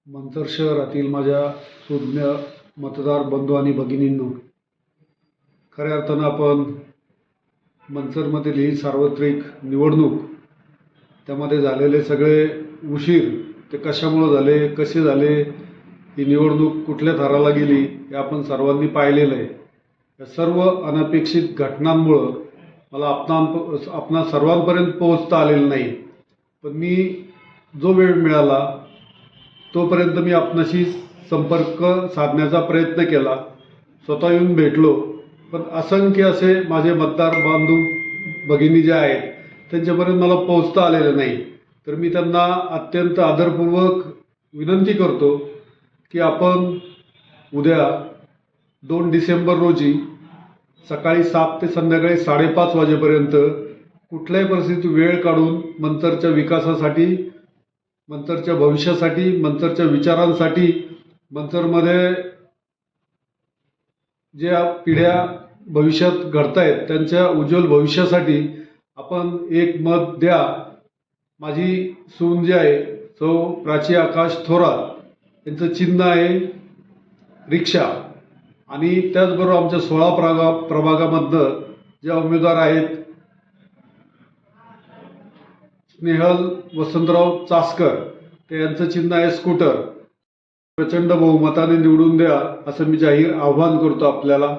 मंचर शहरातील माझ्या सुज्ञ मतदार बंधू आणि भगिनींनो, खऱ्या अर्थानं आपण मंचरमधील ही सार्वत्रिक निवडणूक, त्यामध्ये झालेले सगळे उशीर ते कशामुळे झाले, कसे झाले, ही निवडणूक कुठल्या थराला गेली हे आपण सर्वांनी पाहिलेलं आहे. या सर्व अनपेक्षित घटनांमुळं मला आपणा सर्वांपर्यंत पोहोचता आलेलं नाही. पण मी जो वेळ मिळाला तोपर्यंत मी आपणाशी संपर्क साधण्याचा प्रयत्न केला, स्वतः येऊन भेटलो. पण असंख्य असे माझे मतदार बांधव भगिनी जे आहेत त्यांच्यापर्यंत मला पोहोचता आलेलं नाही. तर मी त्यांना अत्यंत आदरपूर्वक विनंती करतो की आपण उद्या 2 डिसेंबर रोजी सकाळी 7 ते संध्याकाळी 5:30 वाजेपर्यंत कुठल्याही परिस्थितीत वेळ काढून मंचरच्या विकासासाठी, मंचरच्या भविष्यासाठी, मंचरच्या विचारांसाठी, मंचरमध्ये ज्या पिढ्या भविष्यात घडतायत त्यांच्या उज्ज्वल भविष्यासाठी आपण एक मत द्या. माझी सून जी आहे सौ प्राची आकाश थोरात, त्यांचं चिन्ह आहे रिक्षा. आणि त्याचबरोबर आमच्या 16 प्रभागामधनं ज्या उमेदवार आहेत, स्नेहल वसंतराव चासकर, ते यांचं चिन्ह आहे स्कूटर. प्रचंड बहुमताने निवडून द्या असं मी जाहीर आव्हान करतो आपल्याला.